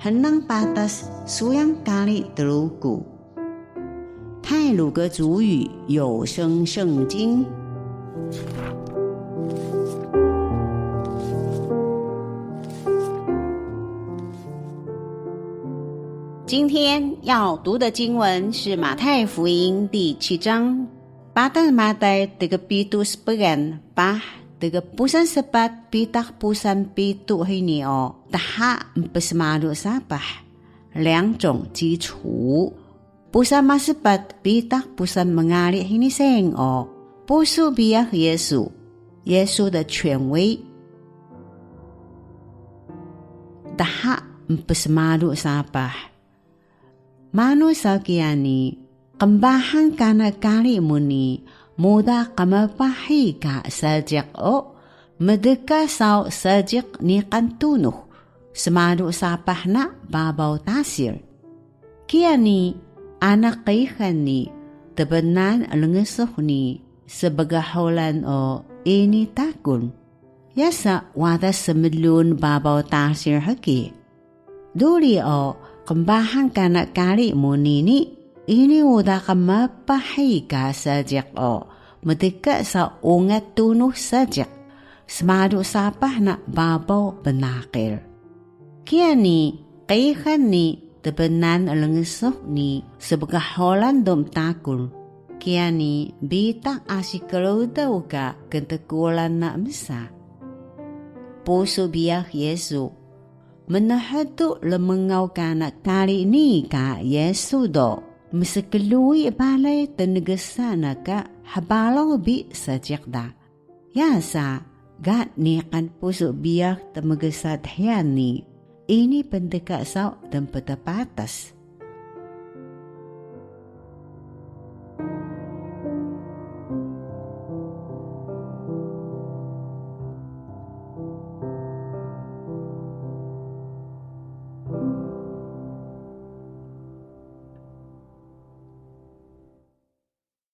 Henang patas suyang kali telugu。太鲁阁主语有声圣经。今天要读的经文是马太福音第7章。Pada Matay 37 pusan sepat pitak pusan pitu hini o taha empesmaru sapah 两种基础。pusan masepat pitak pusan mengalir hini seng o pusu biak Yesu 耶稣的权威。taha empesmaru sapah Manu sakiani, kembahan kana kali muni, muda kamapahi ka sajak o, medeka saw sajak ni kantunuh, semadu sapah na babaw tasir. Kiani, anak kaihan ni, tebenan lengesuh ni, sebagaholan o ini takun. Yasa wada semedlun babaw tasir haki. Duli o, kembahan kana kali munini ini udah kemapahi ka sajak o medeka sa ungat tunuh sajak semadu sapah na babaw benakir. Kiani kaihan ni tebenan lengesuh ni sebagaholan dom takul. Kiani bitang asikalaw daw ka kentekulan na mesa. Puso biyak Yesu menahadu lemengaw kana kali ni ka Yesu do mesekelui balay tenegasana ka habalaw bi sajak da. Yasa gat ni kan puso biyak temegasat hayani ini pendeka saw dan petapatas.